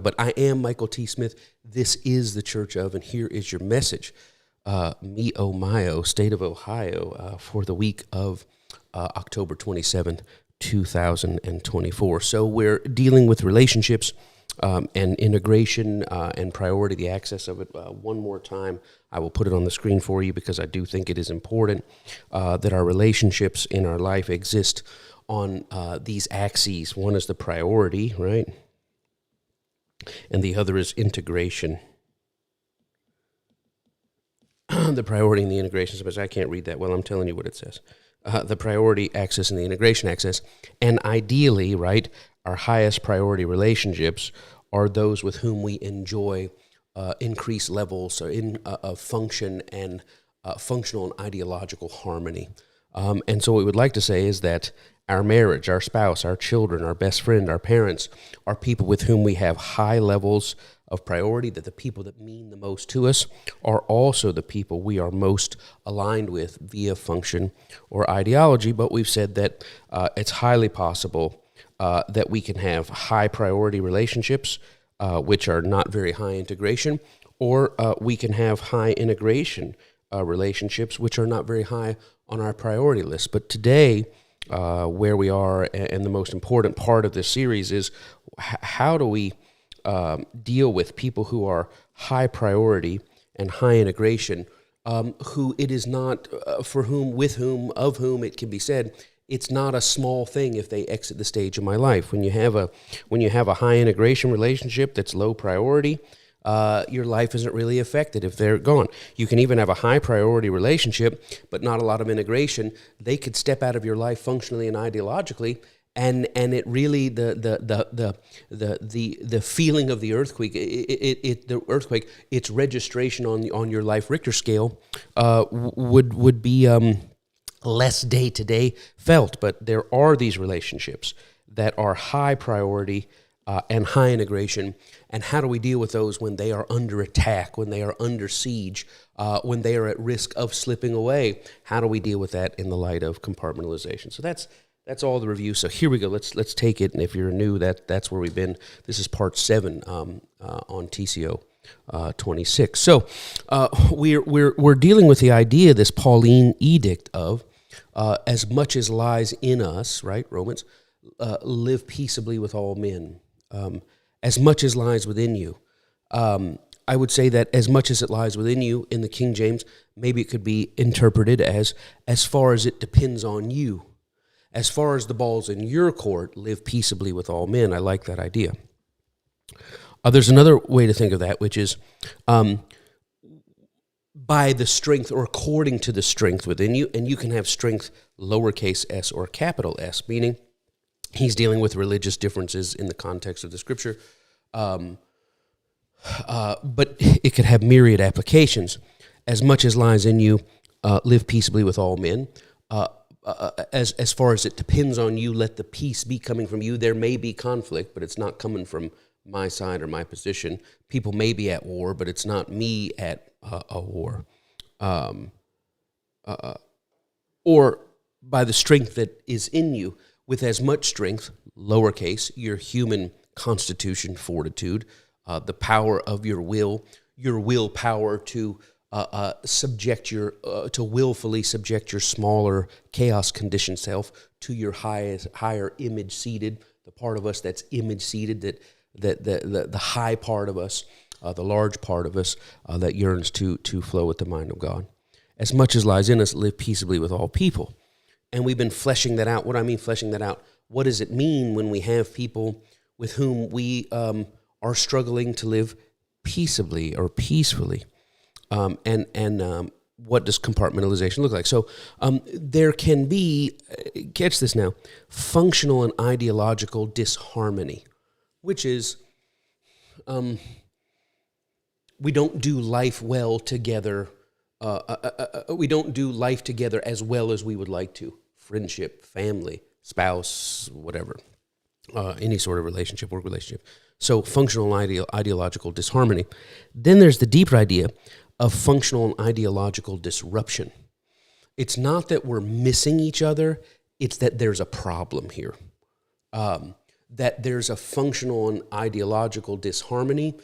But I am Michael T. Smith. This is the Church of, and here is your message. Me, oh my, oh, state of Ohio, for the week of October 27th, 2024. So we're dealing with relationships and integration and priority, the access of it. One more time, I will put it on the screen for you because I do think it is important that our relationships in our life exist on these axes. One is the priority, right? And the other is integration. The priority and the integration, because I can't read that well, I'm telling you what it says. The priority axis and the integration axis. And ideally, right, our highest priority relationships are those with whom we enjoy increased levels of function and functional and ideological harmony. And so what we would like to say is that our marriage, our spouse, our children, our best friend, our parents are people with whom we have high levels of priority, that the people that mean the most to us are also the people we are most aligned with via function or ideology. But we've said that it's highly possible that we can have high priority relationships, which are not very high integration, or we can have high integration relationships, which are not very high on our priority list. But today, where we are, and the most important part of this series is how do we deal with people who are high priority and high integration, who it is not, for whom, with whom, of whom it can be said, it's not a small thing if they exit the stage of my life. When you have a high integration relationship that's low priority, your life isn't really affected if they're gone. You can even have a high priority relationship, but not a lot of integration. They could step out of your life functionally and ideologically, and it really the feeling of the earthquake, the earthquake, its registration on your life Richter scale would be less day to day felt. But there are these relationships that are high priority and high integration. And how do we deal with those when they are under attack, when they are under siege, when they are at risk of slipping away? How do we deal with that in the light of compartmentalization? So that's all the review. So here we go. Let's take it. And if you're new, that's where we've been. This is part 7 on TCO 26. So we're dealing with the idea, this Pauline edict of as much as lies in us, right? Romans, live peaceably with all men. As much as lies within you. I would say that as much as it lies within you in the King James, maybe it could be interpreted as far as it depends on you. As far as the ball's in your court, live peaceably with all men. I like that idea. There's another way to think of that, which is by the strength or according to the strength within you, and you can have strength lowercase s or capital S, meaning he's dealing with religious differences in the context of the scripture, but it could have myriad applications. As much as lies in you, live peaceably with all men. As far as it depends on you, let the peace be coming from you. There may be conflict, but it's not coming from my side or my position. People may be at war, but it's not me at a war. Or by the strength that is in you, with as much strength, lowercase, your human constitution, fortitude, the power of your willpower to to willfully subject your smaller chaos-conditioned self to your higher image-seated, the part of us that's image-seated, that the high part of us, the large part of us that yearns to flow with the mind of God. As much as lies in us, live peaceably with all people. And we've been fleshing that out. What do I mean fleshing that out? What does it mean when we have people with whom we are struggling to live peaceably or peacefully? And what does compartmentalization look like? So there can be, catch this now, functional and ideological disharmony, which is we don't do life well together. We don't do life together as well as we would like to. Friendship, family, spouse, whatever, any sort of relationship, work relationship. So functional and ideological disharmony. Then there's the deeper idea of functional and ideological disruption. It's not that we're missing each other, it's that there's a problem here. that there's a functional and ideological disharmony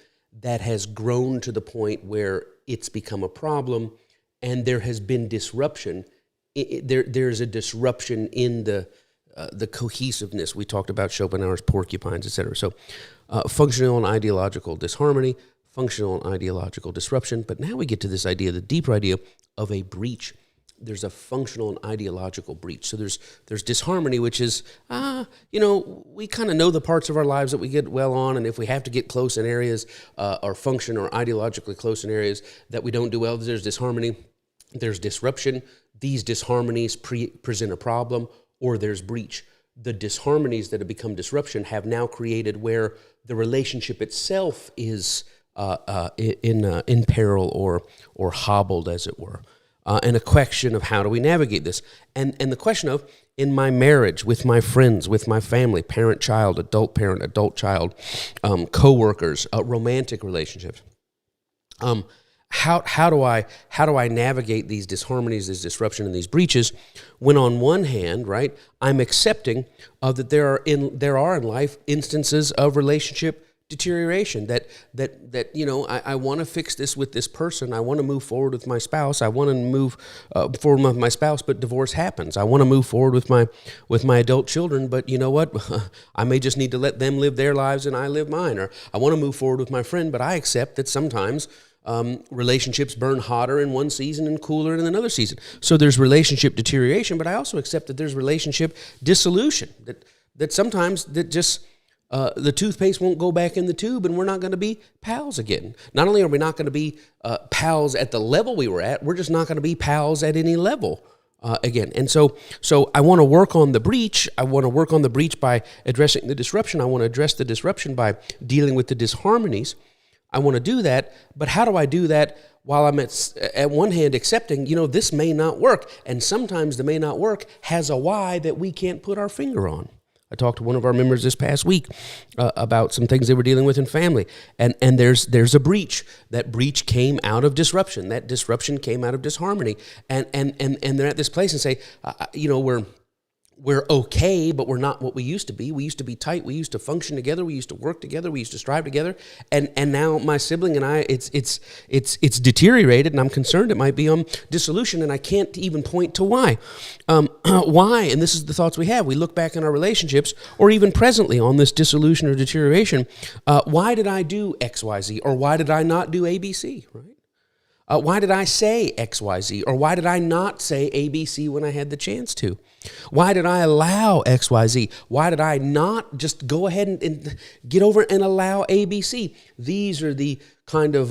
that has grown to the point where it's become a problem, and there has been disruption. There's a disruption in the cohesiveness. We talked about Schopenhauer's porcupines, et cetera. So functional and ideological disharmony, functional and ideological disruption. But now we get to this idea, the deeper idea of a breach. There's a functional and ideological breach. So there's disharmony, which is, we kind of know the parts of our lives that we get well on, and if we have to get close in areas or function or ideologically close in areas that we don't do well, there's disharmony, there's disruption. These disharmonies present a problem, or there's breach. The disharmonies that have become disruption have now created where the relationship itself is in peril or hobbled, as it were. And a question of how do we navigate this? And the question of, in my marriage, with my friends, with my family, parent-child, adult-child, co-workers, romantic relationships. How do I navigate these disharmonies, this disruption, and these breaches when on one hand, right, I'm accepting that there are in life instances of relationship deterioration, that I want to fix this with this person. I want to move forward with my spouse. I want to move forward with my spouse, but divorce happens. I want to move forward with my adult children, but you know what? I may just need to let them live their lives and I live mine. Or I want to move forward with my friend, but I accept that sometimes relationships burn hotter in one season and cooler in another season. So there's relationship deterioration, but I also accept that there's relationship dissolution, that sometimes that just the toothpaste won't go back in the tube and we're not going to be pals again. Not only are we not going to be pals at the level we were at, we're just not going to be pals at any level again. And so I want to work on the breach. I want to work on the breach by addressing the disruption. I want to address the disruption by dealing with the disharmonies. I want to do that, but how do I do that while I'm at one hand accepting, this may not work, and sometimes the may not work has a why that we can't put our finger on. I talked to one of our members this past week about some things they were dealing with in family, and there's a breach. That breach came out of disruption. That disruption came out of disharmony, and they're at this place and say, we're okay, but we're not what we used to be. We used to be tight. We used to function together. We used to work together. We used to strive together. And now my sibling and I, it's deteriorated, and I'm concerned it might be dissolution, and I can't even point to why. Why? And this is the thoughts we have. We look back in our relationships, or even presently on this dissolution or deterioration. Why did I do X, Y, Z, or why did I not do A, B, C? Right? Why did I say X, Y, Z? Or why did I not say A, B, C when I had the chance to? Why did I allow X, Y, Z? Why did I not just go ahead and get over and allow A, B, C? These are the kind of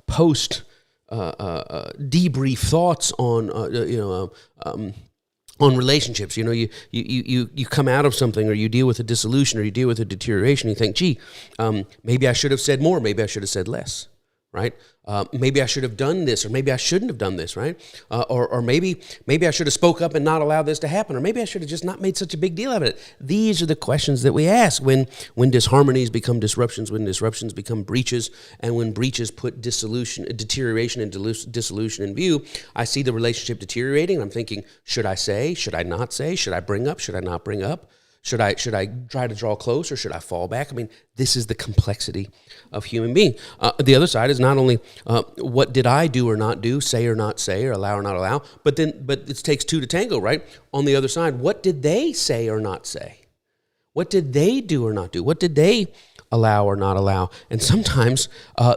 post debrief thoughts on relationships. You come out of something, or you deal with a dissolution, or you deal with a deterioration. You think, gee, maybe I should have said more. Maybe I should have said less. Right? Maybe I should have done this, or maybe I shouldn't have done this, right? Or maybe I should have spoke up and not allowed this to happen, or maybe I should have just not made such a big deal of it. These are the questions that we ask when disharmonies become disruptions, when disruptions become breaches, and when breaches put deterioration and dissolution in view. I see the relationship deteriorating, and I'm thinking, should I say? Should I not say? Should I bring up? Should I not bring up? Should I try to draw close, or should I fall back? I mean, this is the complexity of human being. The other side is not only what did I do or not do, say or not say, or allow or not allow, but it takes two to tango, right? On the other side, what did they say or not say? What did they do or not do? What did they allow or not allow? And sometimes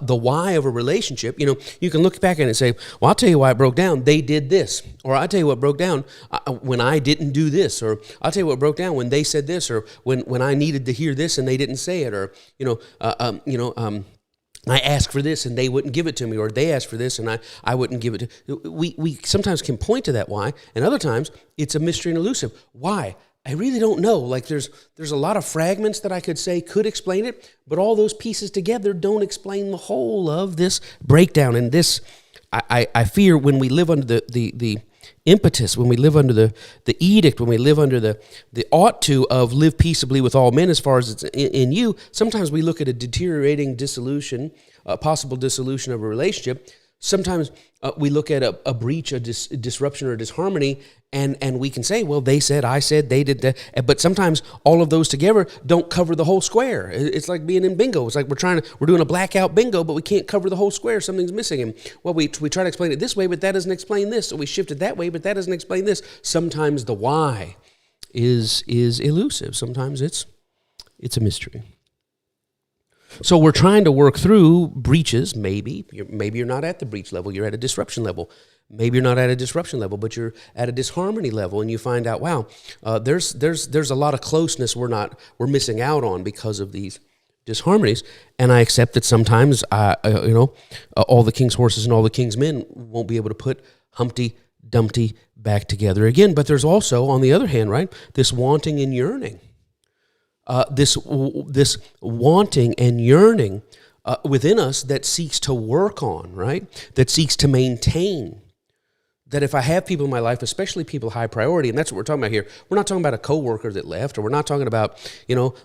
the why of a relationship, you can look back at it and say, well, I'll tell you why it broke down. They did this. Or I'll tell you what broke down when I didn't do this. Or I'll tell you what broke down when they said this, or when I needed to hear this and they didn't say it. Or, I asked for this and they wouldn't give it to me, or they asked for this and I wouldn't give it to. We sometimes can point to that why, and other times it's a mystery and elusive. Why? I really don't know. Like there's a lot of fragments that I could say could explain it, but all those pieces together don't explain the whole of this breakdown. And this, I fear, when we live under the impetus, when we live under the edict, when we live under the ought to of live peaceably with all men as far as it's in you, sometimes we look at a deteriorating dissolution, a possible dissolution of a relationship Sometimes we look at a breach, a disruption, or a disharmony, and we can say, well, they said, I said, they did that. But sometimes all of those together don't cover the whole square. It's like being in bingo. It's like we're doing a blackout bingo, but we can't cover the whole square. Something's missing. And well, we try to explain it this way, but that doesn't explain this. So we shift it that way, but that doesn't explain this. Sometimes the why is elusive. Sometimes it's a mystery. So we're trying to work through breaches. Maybe you're not at the breach level. You're at a disruption level. Maybe you're not at a disruption level, but you're at a disharmony level, and you find out, wow, there's a lot of closeness we're missing out on because of these disharmonies. And I accept that sometimes all the king's horses and all the king's men won't be able to put Humpty Dumpty back together again. But there's also, on the other hand, right, this wanting and yearning. This wanting and yearning within us that seeks to work on, right? That seeks to maintain. That if I have people in my life, especially people high priority, and that's what we're talking about here. We're not talking about a coworker that left, or we're not talking about,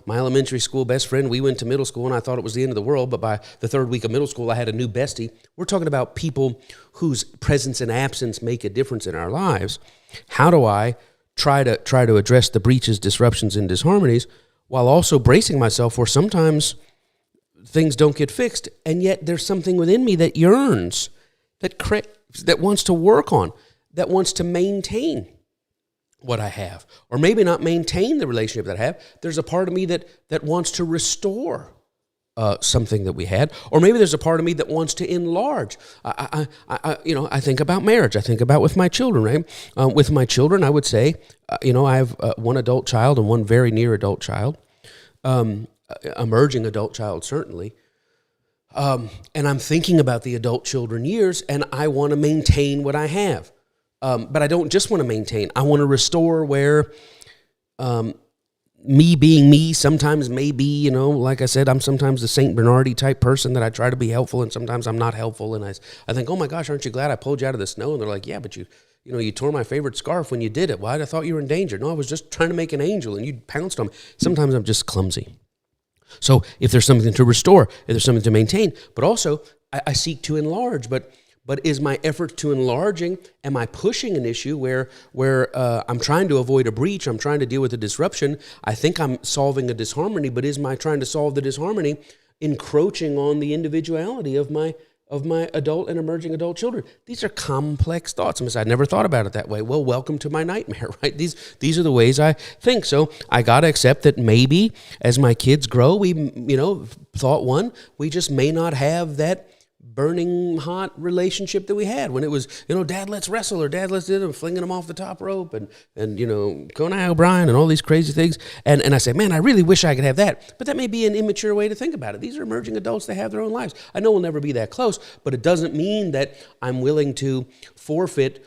my elementary school best friend. We went to middle school and I thought it was the end of the world, but by the third week of middle school, I had a new bestie. We're talking about people whose presence and absence make a difference in our lives. How do I try to address the breaches, disruptions, and disharmonies, while also bracing myself for sometimes things don't get fixed, and yet there's something within me that yearns, that wants to work on, that wants to maintain what I have, or maybe not maintain the relationship that I have. There's a part of me that wants to restore something that we had, or maybe there's a part of me that wants to enlarge. I think about marriage. I think about with my children, right? With my children, I would say, I have one adult child and one very near adult child, emerging adult child, certainly. And I'm thinking about the adult children years, and I want to maintain what I have. But I don't just want to maintain. I want to restore where me being me sometimes may be, like I said, I'm sometimes the St. Bernardi type person that I try to be helpful, and sometimes I'm not helpful. And I think, oh my gosh, aren't you glad I pulled you out of the snow? And they're like, yeah, but you tore my favorite scarf when you did it. Why? I thought you were in danger. No, I was just trying to make an angel, and you pounced on me. Sometimes I'm just clumsy. So if there's something to restore, if there's something to maintain, but also I seek to enlarge, but is my effort to enlarging, am I pushing an issue where I'm trying to avoid a breach, I'm trying to deal with a disruption, I think I'm solving a disharmony, but is my trying to solve the disharmony encroaching on the individuality of my adult and emerging adult children? These are complex thoughts. I never thought about it that way. Well, welcome to my nightmare, right? These are the ways I think. So I got to accept that maybe as my kids grow, we, thought one, we just may not have that burning hot relationship that we had when it was, Dad, let's wrestle, or Dad, let's do it, flinging them off the top rope, and Conan O'Brien and all these crazy things. And I say, man, I really wish I could have that. But that may be an immature way to think about it. These are emerging adults. They have their own lives. I know we'll never be that close, but it doesn't mean that I'm willing to forfeit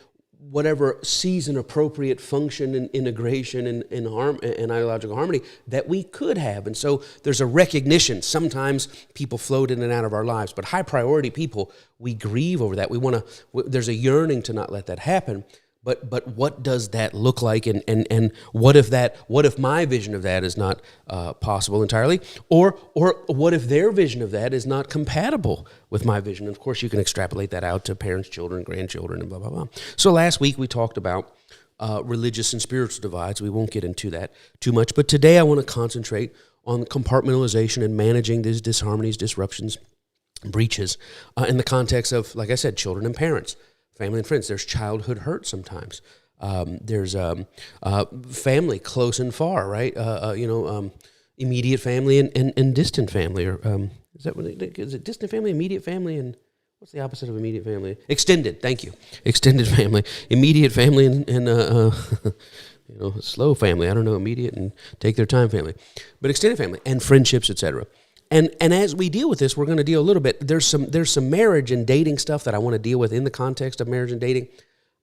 whatever season-appropriate function and integration and ideological harmony that we could have. And so there's a recognition. Sometimes people float in and out of our lives, but high-priority people, we grieve over that. There's a yearning to not let that happen. But what does that look like, and what if my vision of that is not possible entirely, or what if their vision of that is not compatible with my vision? And of course, you can extrapolate that out to parents, children, grandchildren, and blah blah blah. So last week we talked about religious and spiritual divides. We won't get into that too much, but today I want to concentrate on compartmentalization and managing these disharmonies, disruptions, breaches in the context of, like I said, children and parents. Family and friends. There's childhood hurt sometimes. There's family close and far, right? Immediate family and distant family. Or is it distant family, immediate family, and what's the opposite of immediate family? Extended. Thank you. Extended family, immediate family, and slow family. I don't know, immediate and take their time family, but extended family and friendships, etc. And as we deal with this, we're going to deal a little bit. There's some marriage and dating stuff that I want to deal with in the context of marriage and dating.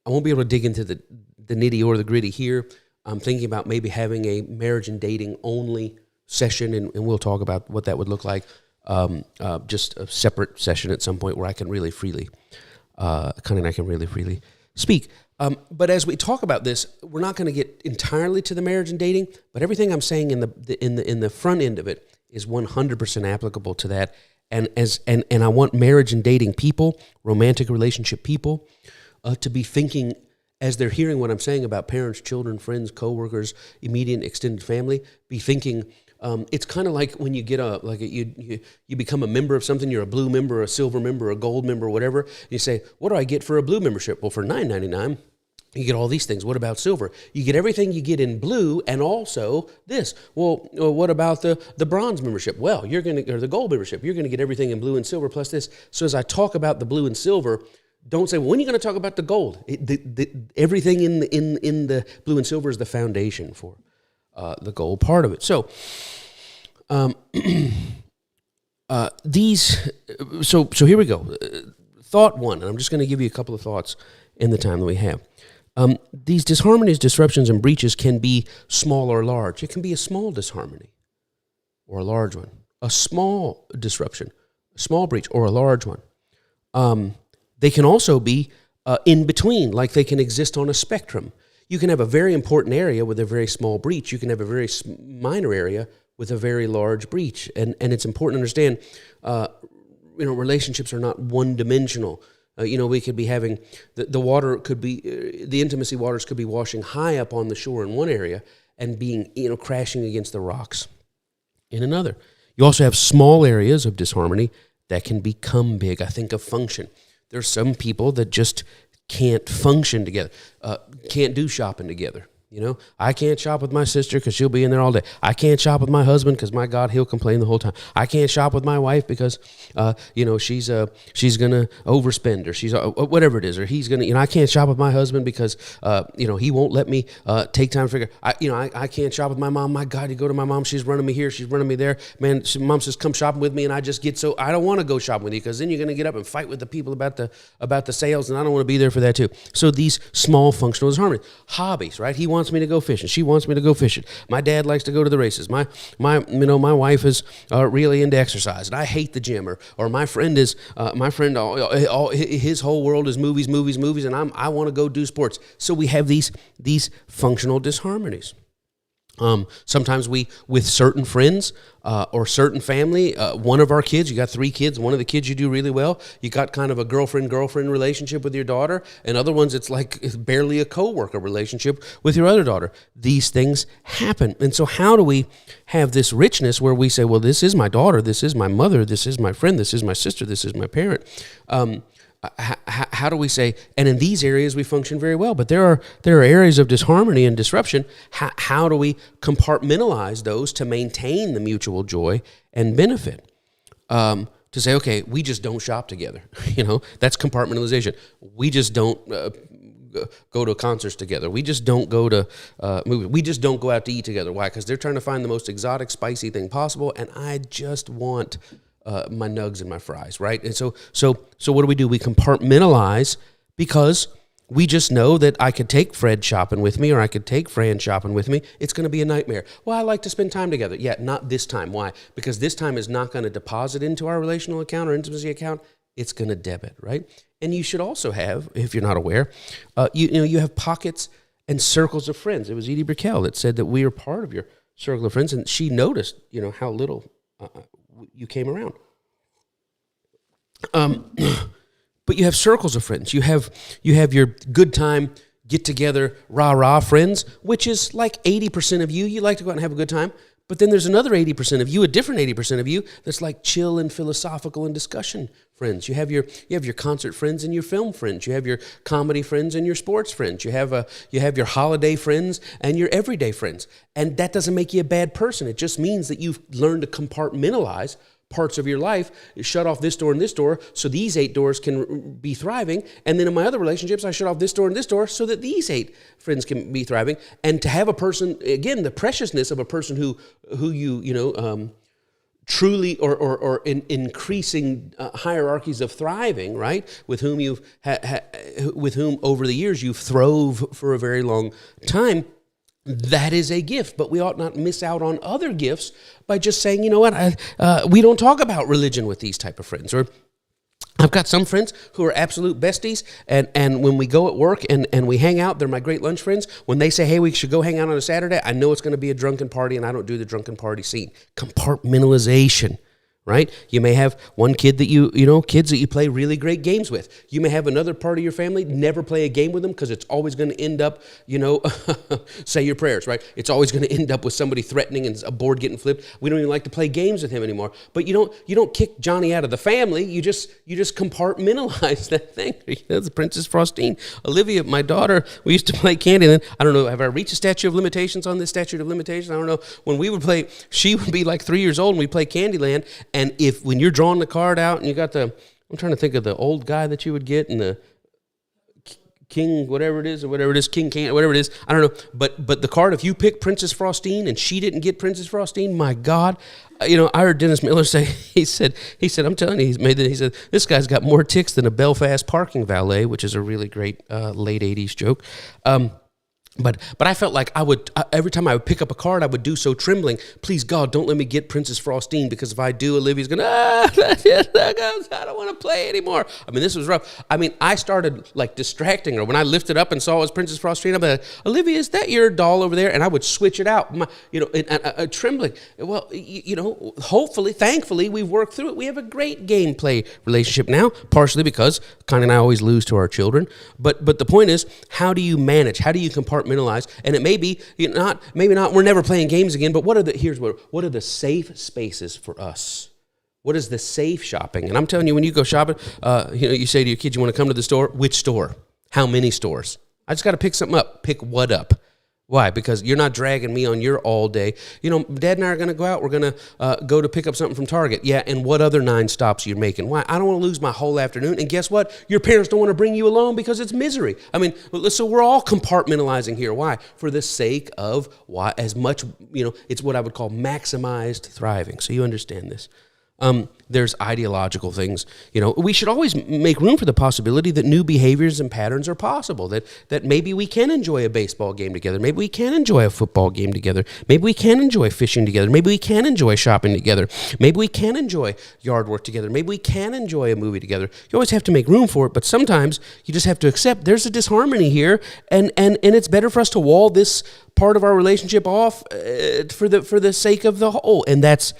I won't be able to dig into the nitty or the gritty here. I'm thinking about maybe having a marriage and dating only session, and we'll talk about what that would look like. Just a separate session at some point where I can really freely, speak. But as we talk about this, we're not going to get entirely to the marriage and dating. But everything I'm saying in the front end of it is 100% applicable to that And I want marriage and dating people, romantic relationship people, to be thinking, as they're hearing what I'm saying about parents, children, friends, coworkers, immediate extended family, be thinking, it's kind of like when you get you become a member of something. You're a blue member, a silver member, a gold member, whatever. And you say, what do I get for a blue membership? Well, for $9.99, you get all these things. What about silver? You get everything you get in blue and also this. Well, what about the bronze membership? Well, or the gold membership. You're going to get everything in blue and silver plus this. So as I talk about the blue and silver, don't say, well, when are you going to talk about the gold? Everything in the blue and silver is the foundation for the gold part of it. So so here we go. Thought one, and I'm just going to give you a couple of thoughts in the time that we have. These disharmonies, disruptions, and breaches can be small or large. It can be a small disharmony or a large one. A small disruption, a small breach, or a large one. They can also be in between, like they can exist on a spectrum. You can have a very important area with a very small breach. You can have a very minor area with a very large breach. And it's important to understand, relationships are not one-dimensional. We could be having, the water could be, the intimacy waters could be washing high up on the shore in one area and being, crashing against the rocks in another. You also have small areas of disharmony that can become big. I think of function. There's some people that just can't function together, can't do shopping together. I can't shop with my sister because she'll be in there all day. I can't shop with my husband because, my God, he'll complain the whole time. I can't shop with my wife because, she's going to overspend, or she's whatever it is, or he's going to, I can't shop with my husband because, he won't let me take time to figure. I can't shop with my mom. My God, you go to my mom, she's running me here, she's running me there. Man, mom says, come shopping with me, and I just get so, I don't want to go shopping with you because then you're going to get up and fight with the people about the sales, and I don't want to be there for that too. So these small functional disharmonies. Hobbies, right? He wants me to go fishing. She wants me to go fishing. My dad likes to go to the races. My wife is really into exercise, and I hate the gym. Or my friend is his whole world is movies, and I want to go do sports. So we have these functional disharmonies. Sometimes with certain friends or certain family, one of our kids, you got 3 kids, one of the kids you do really well, you got kind of a girlfriend relationship with your daughter, and other ones it's barely a coworker relationship with your other daughter. These things happen. And so how do we have this richness where we say, well, this is my daughter, this is my mother, this is my friend, this is my sister, this is my parent? How do we say, and in these areas we function very well, but there are areas of disharmony and disruption. How do we compartmentalize those to maintain the mutual joy and benefit? To say, okay, we just don't shop together. That's compartmentalization. We just don't go to concerts together. We just don't go to movies. We just don't go out to eat together. Why? Because they're trying to find the most exotic, spicy thing possible, and I just want my nugs and my fries, right? And so what do? We compartmentalize because we just know that I could take Fred shopping with me, or I could take Fran shopping with me. It's going to be a nightmare. Well, I like to spend time together. Yeah, not this time. Why? Because this time is not going to deposit into our relational account or intimacy account. It's going to debit, right? And you should also have, if you're not aware, you have pockets and circles of friends. It was Edie Brickell that said that we are part of your circle of friends, and she noticed, how little you came around. But you have circles of friends. You have your good time, get together, rah-rah friends, which is like 80% of you. You like to go out and have a good time. But then there's another 80% of you, a different 80% of you, that's like chill and philosophical and discussion friends. You have your concert friends and your film friends. You have your comedy friends and your sports friends. You have your holiday friends and your everyday friends. And that doesn't make you a bad person. It just means that you've learned to compartmentalize parts of your life, shut off this door and this door so these 8 doors can be thriving. And then in my other relationships, I shut off this door and this door so that these 8 friends can be thriving. And to have a person, again, the preciousness of a person who you truly or in increasing hierarchies of thriving, right? With whom with whom over the years you've throve for a very long time. That is a gift, but we ought not miss out on other gifts by just saying, you know what, we don't talk about religion with these type of friends. Or I've got some friends who are absolute besties, and when we go at work and we hang out, they're my great lunch friends. When they say, hey, we should go hang out on a Saturday, I know it's going to be a drunken party, and I don't do the drunken party scene. Compartmentalization, right? You may have one kid that kids that you play really great games with. You may have another part of your family never play a game with them because it's always going to end up, say your prayers, right? It's always going to end up with somebody threatening and a board getting flipped. We don't even like to play games with him anymore. But you don't kick Johnny out of the family. You just compartmentalize that thing. The Princess Frostine. Olivia, my daughter, we used to play Candyland. I don't know, have I reached a statute of limitations on this statute of limitations? I don't know. When we would play, she would be like 3 years old and we'd play Candyland. And when you're drawing the card out and you got I'm trying to think of the old guy that you would get and the King, whatever it is, King Can, whatever it is, I don't know. But the card, if you pick Princess Frostine and she didn't get Princess Frostine, my God, I heard Dennis Miller say, he said, I'm telling you, he said, this guy's got more ticks than a Belfast parking valet, which is a really great late 80s joke. But I felt like I would, every time I would pick up a card, I would do so trembling. Please, God, don't let me get Princess Frostine, because if I do, Olivia's going to, I don't want to play anymore. I mean, this was rough. I mean, I started like distracting her. When I lifted up and saw it was Princess Frostine, I'd be like, Olivia, is that your doll over there? And I would switch it out, trembling. Well, hopefully, thankfully, we've worked through it. We have a great gameplay relationship now, partially because Connie and I always lose to our children. But the point is, how do you manage? How do you compartmentalize? And it may be maybe not. We're never playing games again. But what are the safe spaces for us? What is the safe shopping? And I'm telling you, when you go shopping, you say to your kids, you want to come to the store. Which store? How many stores? I just got to pick something up. Pick what up? Why? Because you're not dragging me on your all day. Dad and I are going to go out. We're going to go to pick up something from Target. Yeah, and what other 9 stops you're making? Why? I don't want to lose my whole afternoon. And guess what? Your parents don't want to bring you along because it's misery. I mean, so we're all compartmentalizing here. Why? For the sake of why? As much, it's what I would call maximized thriving. So you understand this. There's ideological things. We should always make room for the possibility that new behaviors and patterns are possible, that maybe we can enjoy a baseball game together. Maybe we can enjoy a football game together. Maybe we can enjoy fishing together. Maybe we can enjoy shopping together. Maybe we can enjoy yard work together. Maybe we can enjoy a movie together. You always have to make room for it, but sometimes you just have to accept there's a disharmony here, and it's better for us to wall this part of our relationship off for the sake of the whole, and that's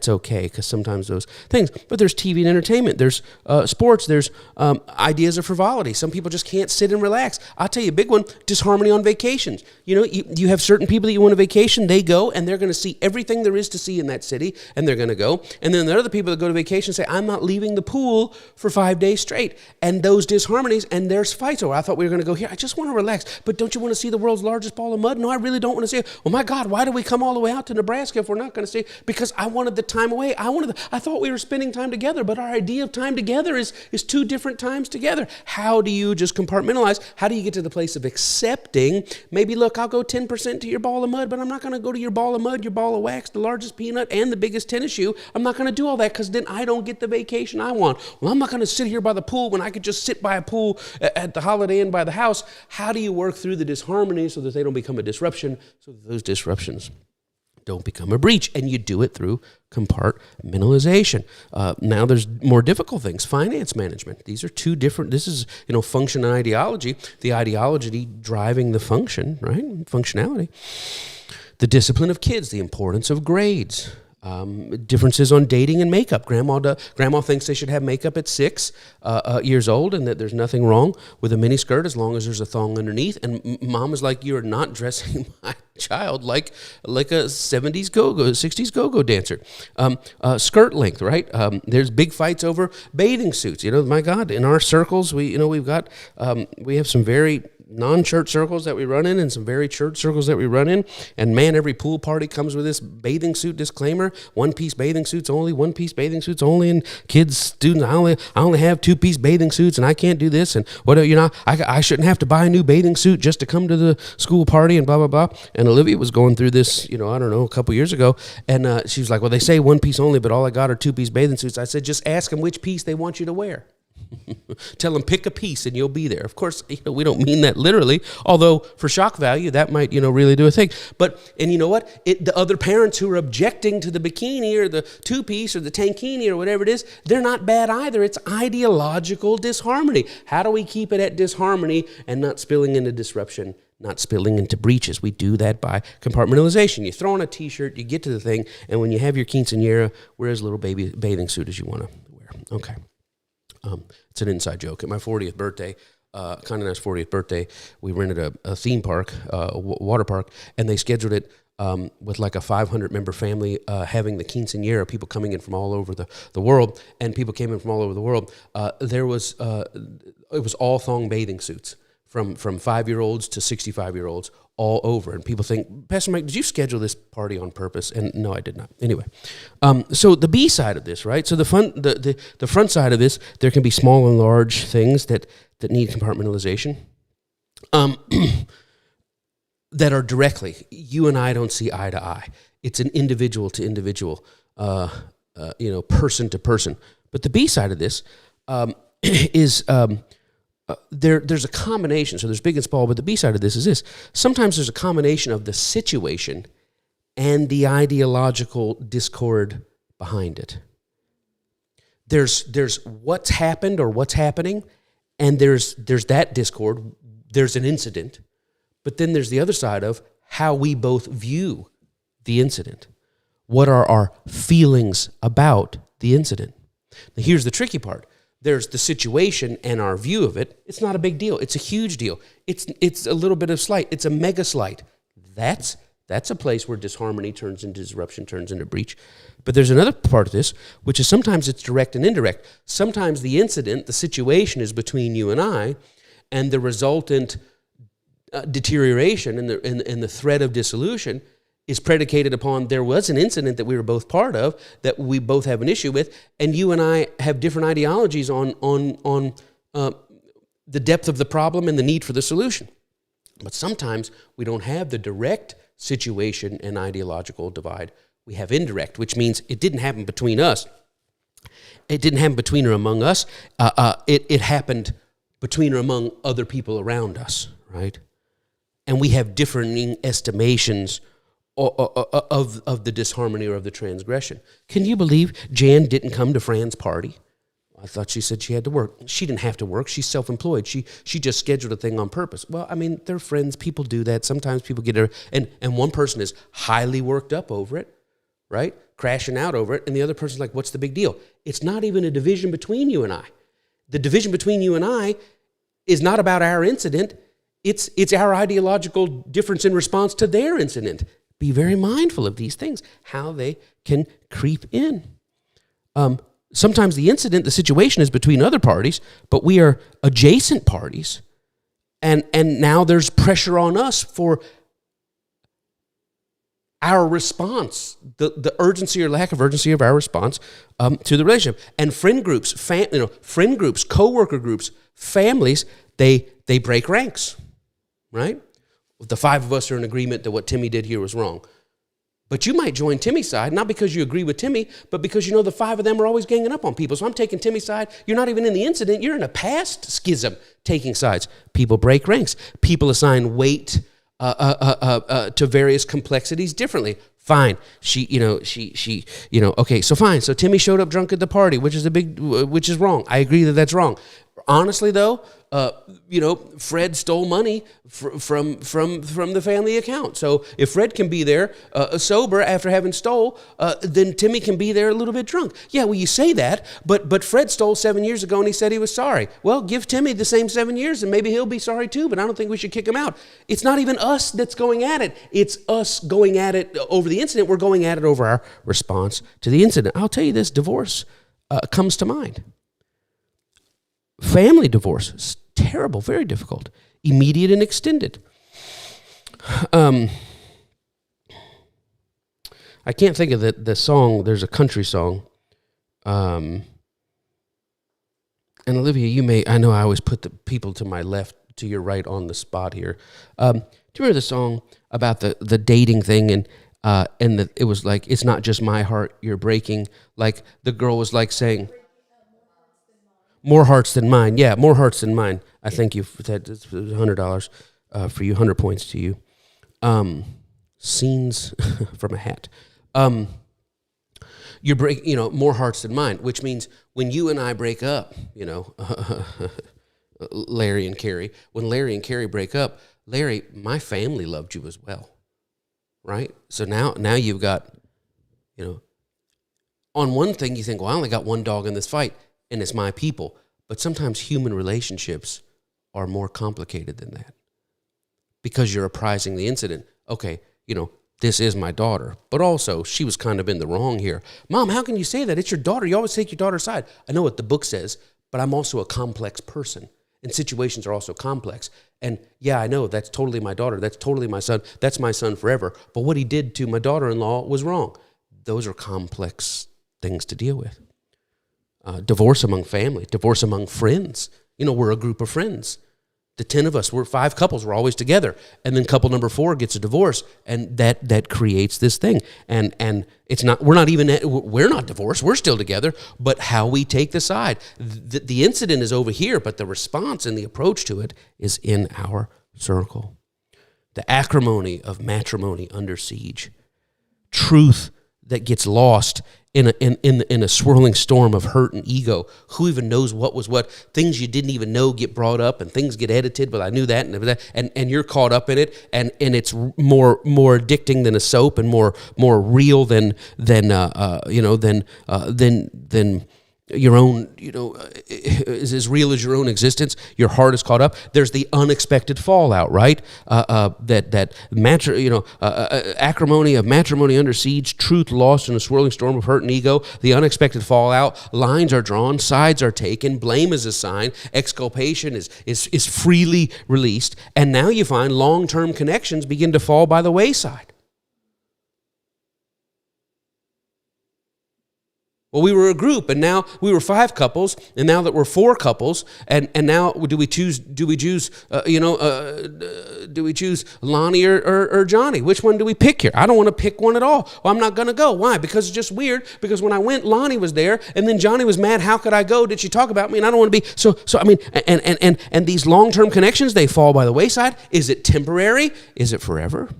okay, because sometimes those things. But there's TV and entertainment. There's sports. There's ideas of frivolity. Some people just can't sit and relax. I'll tell you a big one, disharmony on vacations. You have certain people that you want a vacation. They go, and they're going to see everything there is to see in that city, and they're going to go. And then there are other people that go to vacation and say, I'm not leaving the pool for 5 days straight. And those disharmonies, and there's fights. I thought we were going to go here. I just want to relax. But don't you want to see the world's largest ball of mud? No, I really don't want to see it. Well, my God, why do we come all the way out to Nebraska if we're not going to see it? Because I wanted the time away. I thought we were spending time together, but our idea of time together is 2 different times together. How do you just compartmentalize? How do you get to the place of accepting, maybe, look, I'll go 10% to your ball of mud, but I'm not going to go to your ball of mud, your ball of wax, the largest peanut, and the biggest tennis shoe. I'm not going to do all that because then I don't get the vacation I want. Well, I'm not going to sit here by the pool when I could just sit by a pool at the Holiday Inn by the house. How do you work through the disharmony so that they don't become a disruption, so that those disruptions don't become a breach? And you do it through compartmentalization. Now there's more difficult things. Finance management. These are 2 different, this is, function and ideology. The ideology driving the function, right? Functionality. The discipline of kids, the importance of grades. Differences on dating and makeup. Grandma thinks they should have makeup at 6 years old, and that there's nothing wrong with a mini skirt as long as there's a thong underneath. And mom is like, you're not dressing my child like a 60s go-go dancer. Skirt length, right? There's big fights over bathing suits. My God, in our circles, we have some very non-church circles that we run in and some very church circles that we run in. And man, every pool party comes with this bathing suit disclaimer. 1-piece bathing suits only, 1-piece bathing suits only. And kids, students, I only have 2-piece bathing suits and I can't do this. And I shouldn't have to buy a new bathing suit just to come to the school party and blah, blah, blah. And Olivia was going through this, a couple years ago. And she was like, well, they say 1-piece only, but all I got are 2-piece bathing suits. I said, just ask them which piece they want you to wear. Tell them pick a piece and you'll be there. Of course, we don't mean that literally, although for shock value, that might, really do a thing. And you know what? The other parents who are objecting to the bikini or the 2-piece or the tankini or whatever it is, they're not bad either. It's ideological disharmony. How do we keep it at disharmony and not spilling into disruption? not spilling into breaches. We do that by compartmentalization. You throw on a T-shirt, you get to the thing, and when you have your quinceañera, wear as little baby bathing suit as you want to wear. Okay. It's an inside joke. At my 40th birthday, Connie and I's 40th birthday, we rented a theme park, a water park, and they scheduled it with like a 500-member family having the quinceañera, people coming in from all over the world, and people came in from all over the world. It was all thong bathing suits from 5-year-olds to 65-year-olds all over. And people think, Pastor Mike, did you schedule this party on purpose? And no, I did not. Anyway, so the B side of this, right? So the front side of this, there can be small and large things that need compartmentalization. That are directly, you and I don't see eye to eye. It's an individual to individual, person to person. But the B side of this is there's a combination. So there's big and small, but the B side of this is this. Sometimes there's a combination of the situation and the ideological discord behind it. There's what's happened or what's happening, and there's that discord. There's an incident. But then there's the other side of how we both view the incident. What are our feelings about the incident? Now, here's the tricky part. There's the situation and our view of it. It's not a big deal. It's a huge deal. It's a little bit of slight. It's a mega slight. That's a place where disharmony turns into disruption, turns into breach. But there's another part of this, which is sometimes it's direct and indirect. Sometimes the incident, the situation is between you and I, and the resultant deterioration and the threat of dissolution is predicated upon there was an incident that we were both part of that we both have an issue with, and you and I have different ideologies on the depth of the problem and the need for the solution. But sometimes we don't have the direct situation and ideological divide. We have indirect, which means it didn't happen between us. It didn't happen between or among us. It happened between or among other people around us, right? And we have differing estimations of the disharmony or of the transgression. Can you believe Jan didn't come to Fran's party? I thought she said she had to work. She didn't have to work. She's self-employed. She just scheduled a thing on purpose. Well, I mean, they're friends. People do that. Sometimes people get and one person is highly worked up over it, right? Crashing out over it. And the other person's like, what's the big deal? It's not even a division between you and I. The division between you and I is not about our incident. It's our ideological difference in response to their incident. Be very mindful of these things, how they can creep in. Sometimes the incident, the situation is between other parties, but we are adjacent parties. And now there's pressure on us for our response, the urgency or lack of urgency of our response to the relationship. And friend groups, coworker groups, families, they break ranks. Right? The 5 of us are in agreement that what Timmy did here was wrong. But you might join Timmy's side, not because you agree with Timmy, but because you know the 5 of them are always ganging up on people. So I'm taking Timmy's side. You're not even in the incident. You're in a past schism taking sides. People break ranks. People assign weight to various complexities differently. Fine. Okay, so fine. So Timmy showed up drunk at the party, which is wrong. I agree that that's wrong. Honestly, though, Fred stole money from the family account. So if Fred can be there sober after having stole, then Timmy can be there a little bit drunk. Yeah, well, you say that, but Fred stole 7 years ago and he said he was sorry. Well, give Timmy the same 7 years and maybe he'll be sorry too, but I don't think we should kick him out. It's not even us that's going at it. It's us going at it over the incident. We're going at it over our response to the incident. I'll tell you this, divorce comes to mind. Family divorce is terrible, very difficult, immediate and extended. I can't think of the song. There's a country song. And Olivia, I know I always put the people to my left, to your right on the spot here. Do you remember the song about the dating thing and it was like, it's not just my heart you're breaking. Like the girl was like saying, more hearts than mine. Yeah, more hearts than mine. I thank you for that. It's $100 for you, 100 points to you. Scenes from a hat. You break, more hearts than mine, which means when you and I break up, Larry and Carrie, when Larry and Carrie break up, Larry, my family loved you as well, right? So now you've got, on one thing you think, well, I only got one dog in this fight, and it's my people. But sometimes human relationships are more complicated than that because you're apprising the incident. Okay, this is my daughter, but also she was kind of in the wrong here. Mom, how can you say that? It's your daughter. You always take your daughter's side. I know what the book says, but I'm also a complex person, and situations are also complex. And yeah, I know that's totally my daughter. That's totally my son. That's my son forever. But what he did to my daughter-in-law was wrong. Those are complex things to deal with. Divorce among family, divorce among friends. We're a group of friends. The 10 of us, we're 5 couples, we're always together. And then couple number 4 gets a divorce, and that creates this thing. And it's not, we're not divorced, we're still together, but how we take the side. The incident is over here, but the response and the approach to it is in our circle. The acrimony of matrimony under siege. Truth that gets lost in a swirling storm of hurt and ego. Who even knows what was what? Things you didn't even know get brought up, and things get edited. But I knew that, and you're caught up in it, and it's more addicting than a soap, and more real than your own, is as real as your own existence. Your heart is caught up. There's the unexpected fallout, right? Acrimony of matrimony under siege, truth lost in a swirling storm of hurt and ego, the unexpected fallout, lines are drawn, sides are taken, blame is assigned, exculpation is freely released, and now you find long-term connections begin to fall by the wayside. Well, we were a group, and now we were 5 couples, and now that we're 4 couples, and now do we choose Lonnie or Johnny? Which one do we pick here? I don't want to pick one at all. Well, I'm not going to go. Why? Because it's just weird. Because when I went, Lonnie was there, and then Johnny was mad. How could I go? Did she talk about me? And I don't want to be so. I mean, and these long-term connections, they fall by the wayside. Is it temporary? Is it forever?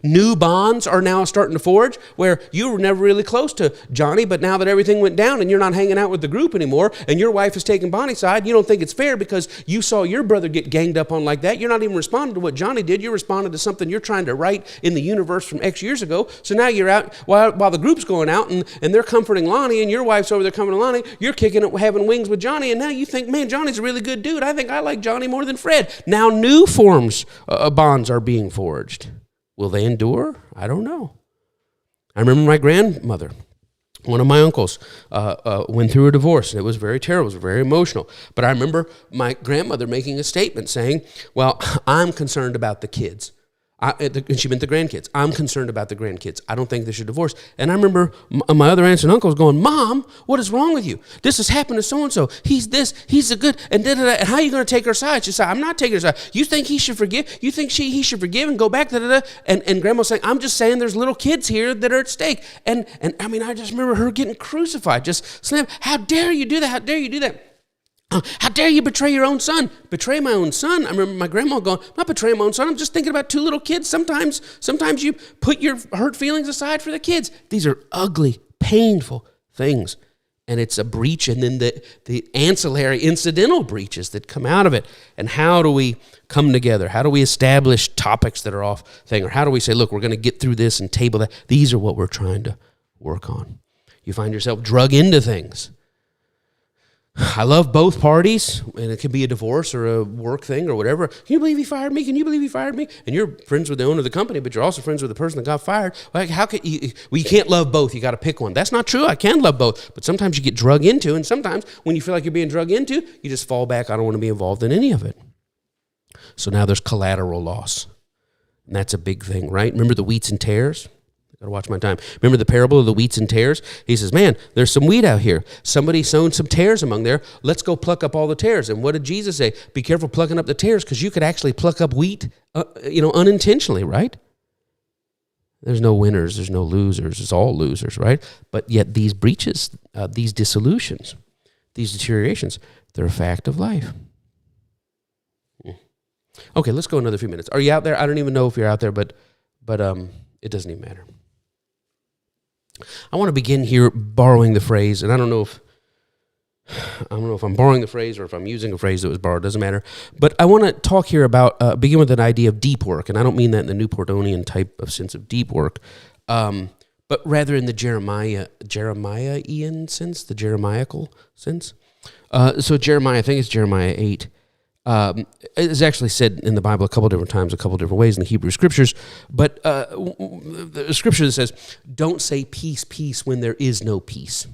New bonds are now starting to forge where you were never really close to Johnny, but now that everything went down and you're not hanging out with the group anymore and your wife is taking Bonnie's side, you don't think it's fair because you saw your brother get ganged up on like that. You're not even responding to what Johnny did. You're responding to something you're trying to write in the universe from X years ago. So now you're out while the group's going out and they're comforting Lonnie and your wife's over there comforting Lonnie. You're kicking it, having wings with Johnny, and now you think, man, Johnny's a really good dude. I think I like Johnny more than Fred. Now new forms bonds are being forged. Will they endure? I don't know. I remember my grandmother, one of my uncles, went through a divorce, and it was very terrible. It was very emotional. But I remember my grandmother making a statement saying, well, I'm concerned about the kids. And she meant the grandkids. I'm concerned about the grandkids. I don't think they should divorce. And I remember my other aunts and uncles going, Mom, what is wrong with you? This has happened to so-and-so. He's this, he's a good, and da-da-da. And how are you going to take her side? She said, I'm not taking her side. You think he should forgive? You think he should forgive and go back, da-da-da? And Grandma was saying, I'm just saying there's little kids here that are at stake. And I mean, I just remember her getting crucified, just slam. How dare you do that? How dare you do that? How dare you betray your own son? Betray my own son? I remember my grandma going, I'm not betraying my own son. I'm just thinking about 2 little kids. Sometimes you put your hurt feelings aside for the kids. These are ugly, painful things. And it's a breach, and then the ancillary, incidental breaches that come out of it. And how do we come together? How do we establish topics that are off thing? Or how do we say, look, we're going to get through this and table that? These are what we're trying to work on. You find yourself drug into things. I love both parties, and it could be a divorce or a work thing or whatever. Can you believe he fired me? Can you believe he fired me? And you're friends with the owner of the company, but you're also friends with the person that got fired. Like, how can you? Well, you can't love both. You got to pick one. That's not true. I can love both, but sometimes you get drug into, and sometimes when you feel like you're being drug into, you just fall back. I don't want to be involved in any of it. So now there's collateral loss, and that's a big thing, right? Remember the wheats and tares? Got to watch my time. Remember the parable of the wheats and tares? He says, man, there's some wheat out here. Somebody sown some tares among there. Let's go pluck up all the tares. And what did Jesus say? Be careful plucking up the tares, because you could actually pluck up wheat, unintentionally, right? There's no winners. There's no losers. It's all losers, right? But yet these breaches, these dissolutions, these deteriorations, they're a fact of life. Okay, let's go another few minutes. Are you out there? I don't even know if you're out there, but it doesn't even matter. I want to begin here borrowing the phrase, and I don't know I don't know if I'm borrowing the phrase or if I'm using a phrase that was borrowed, doesn't matter. But I want to talk here about, begin with an idea of deep work. And I don't mean that in the Newportonian type of sense of deep work, but rather in the Jeremiah-ian sense, the Jeremiacal sense. So Jeremiah, I think it's Jeremiah 8. It's actually said in the Bible a couple different times, a couple different ways in the Hebrew Scriptures. But the Scripture that says, don't say peace, peace when there is no peace.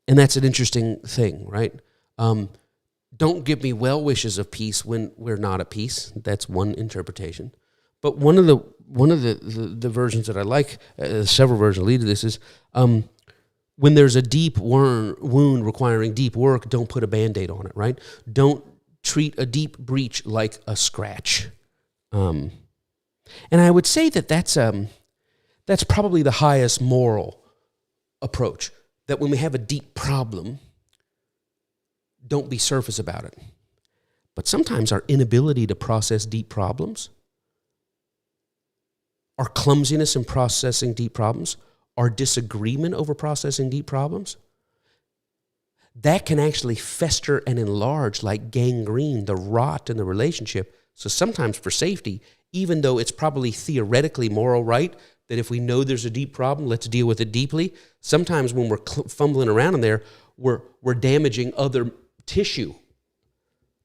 And that's an interesting thing, right? Don't give me well wishes of peace when we're not at peace. That's one interpretation. But one of the versions that I like, several versions lead to this, is when there's a deep wound requiring deep work, don't put a Band-Aid on it, right? Don't treat a deep breach like a scratch. And I would say that that's probably the highest moral approach. That when we have a deep problem, don't be surface about it. But sometimes our inability to process deep problems, our clumsiness in processing deep problems, our disagreement over processing deep problems, that can actually fester and enlarge like gangrene, the rot in the relationship. So sometimes for safety, even though it's probably theoretically moral right, that if we know there's a deep problem, let's deal with it deeply. Sometimes when we're fumbling around in there, we're damaging other tissue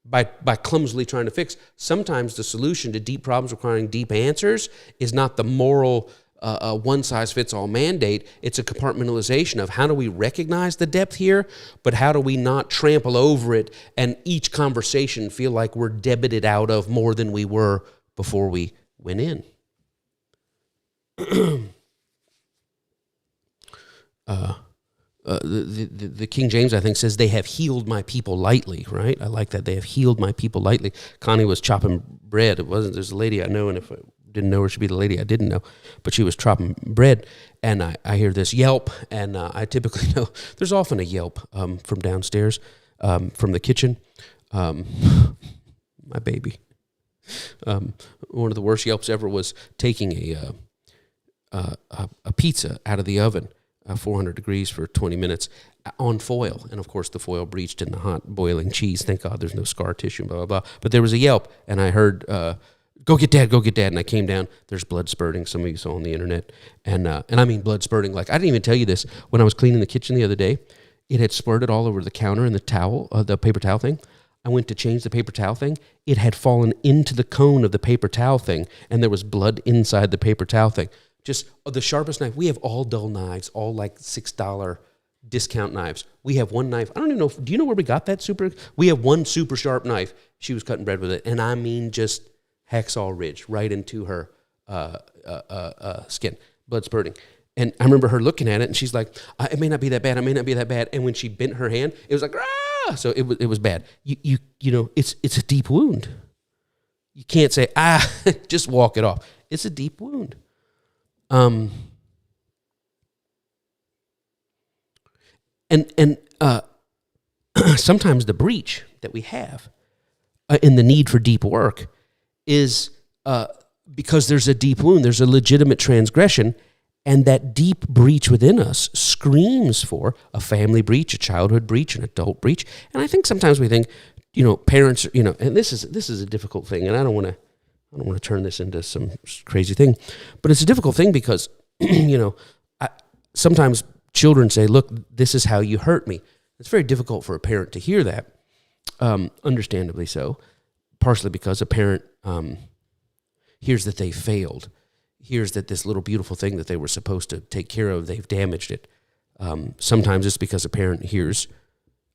by clumsily trying to fix. Sometimes the solution to deep problems requiring deep answers is not the moral one-size-fits-all mandate. It's a compartmentalization of how do we recognize the depth here, but how do we not trample over it and each conversation feel like we're debited out of more than we were before we went in. The King James, I think, says they have healed my people lightly, right? I like that. They have healed my people lightly. Connie was chopping bread. There's a lady I know, and if I didn't know her, she'd be the lady I didn't know, but she was chopping bread, and I hear this yelp, and I typically know there's often a yelp from downstairs, from the kitchen. My baby. One of the worst yelps ever was taking a pizza out of the oven, 400 degrees for 20 minutes on foil. And of course the foil breached in the hot boiling cheese. Thank God there's no scar tissue, blah, blah, blah. But there was a yelp, and I heard, go get dad. And I came down, there's blood spurting. Some of you saw on the internet. And I mean blood spurting. Like, I didn't even tell you this. When I was cleaning the kitchen the other day, it had splurted all over the counter and the towel, the paper towel thing. I went to change the paper towel thing. It had fallen into the cone of the paper towel thing, and there was blood inside the paper towel thing. Just the sharpest knife. We have all dull knives, all like $6 discount knives. We have one knife. I don't even know. Do you know where we got that super? We have one super sharp knife. She was cutting bread with it. And I mean just hacksaw ridge right into her skin, blood spurting. And I remember her looking at it, and she's like, it may not be that bad. It may not be that bad. And when she bent her hand, it was like, ah! So it was bad. You know, it's a deep wound. You can't say, just walk it off. It's a deep wound. And sometimes the breach that we have in the need for deep work is because there's a deep wound, there's a legitimate transgression, and that deep breach within us screams for a family breach, a childhood breach, an adult breach. And I think sometimes we think, parents, and this is a difficult thing, and I don't want to turn this into some crazy thing, but it's a difficult thing because, sometimes children say, look, this is how you hurt me. It's very difficult for a parent to hear that, understandably so, partially because a parent hears that they failed, hears that this little beautiful thing that they were supposed to take care of, they've damaged it. Sometimes it's because a parent hears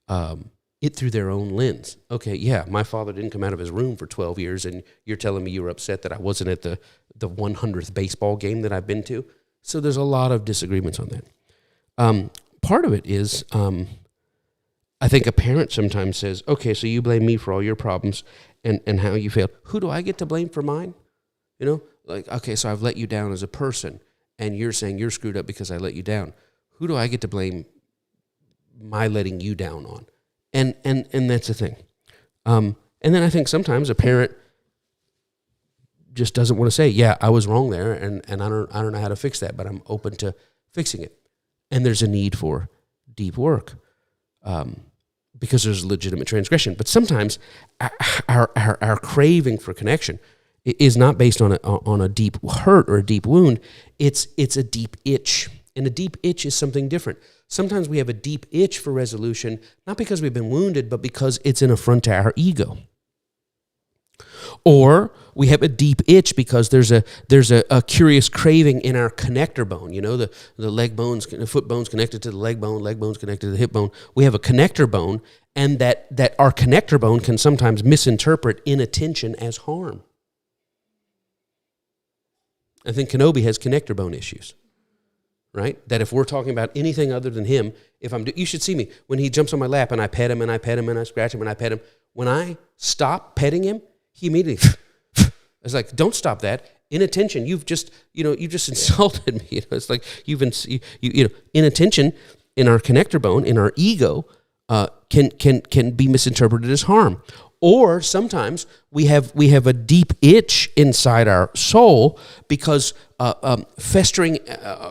it through their own lens. Okay, yeah, my father didn't come out of his room for 12 years, and you're telling me you were upset that I wasn't at the 100th baseball game that I've been to? So there's a lot of disagreements on that. Part of it is, I think a parent sometimes says, okay, so you blame me for all your problems and how you failed. Who do I get to blame for mine? Like, okay, so I've let you down as a person, and you're saying you're screwed up because I let you down. Who do I get to blame my letting you down on? And that's the thing. And then I think sometimes a parent just doesn't want to say, yeah, I was wrong there, and I don't know how to fix that, but I'm open to fixing it. And there's a need for deep work. because there's legitimate transgression. But sometimes our craving for connection is not based on a deep hurt or a deep wound. It's a deep itch, and a deep itch is something different. Sometimes we have a deep itch for resolution, not because we've been wounded, but because it's an affront to our ego. Or we have a deep itch because there's a curious craving in our connector bone. You know, the leg bones, the foot bone's connected to the leg bone's connected to the hip bone. We have a connector bone, and that our connector bone can sometimes misinterpret inattention as harm. I think Kenobi has connector bone issues, right? That if we're talking about anything other than him, you should see me when he jumps on my lap and I pet him and I pet him and I scratch him and I pet him. When I stop petting him, he immediately, I was like, don't stop that. Inattention, you've just insulted me. It's like inattention in our connector bone, in our ego, can be misinterpreted as harm. Or sometimes we have a deep itch inside our soul because festering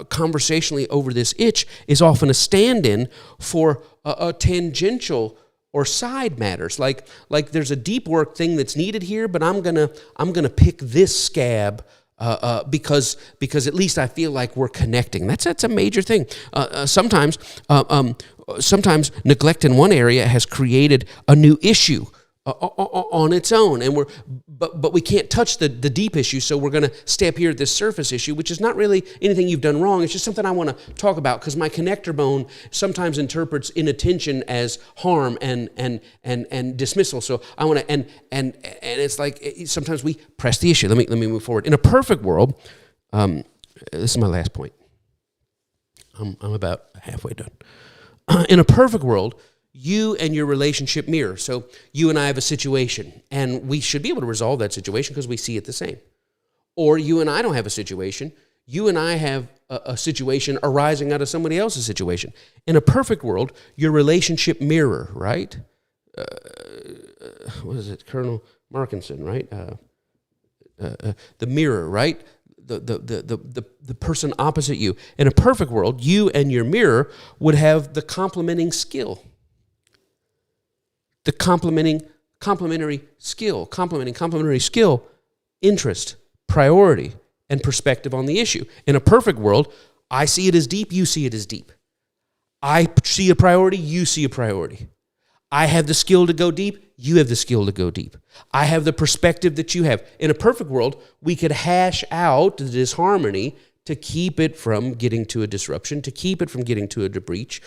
conversationally over this itch is often a stand-in for a tangential or side matters. Like there's a deep work thing that's needed here, but I'm gonna pick this scab because at least I feel like we're connecting. That's a major thing. Sometimes neglect in one area has created a new issue on its own, and but we can't touch the deep issue, so we're going to stay up here at this surface issue, which is not really anything you've done wrong. It's just something I want to talk about because my connector bone sometimes interprets inattention as harm and dismissal. So I want to and it's like sometimes we press the issue. Let me move forward. In a perfect world, this is my last point. I'm about halfway done. In a perfect world, you and your relationship mirror. So you and I have a situation, and we should be able to resolve that situation because we see it the same. Or you and I don't have a situation. You and I have a situation arising out of somebody else's situation. In a perfect world, your relationship mirror, right? What is it? Colonel Markinson, right? The mirror, right? The person opposite you. In a perfect world, you and your mirror would have the complementing skill. The complementary skill, interest, priority, and perspective on the issue. In a perfect world, I see it as deep, you see it as deep. I see a priority, you see a priority. I have the skill to go deep, you have the skill to go deep. I have the perspective that you have. In a perfect world, we could hash out the disharmony to keep it from getting to a disruption, to keep it from getting to a breach,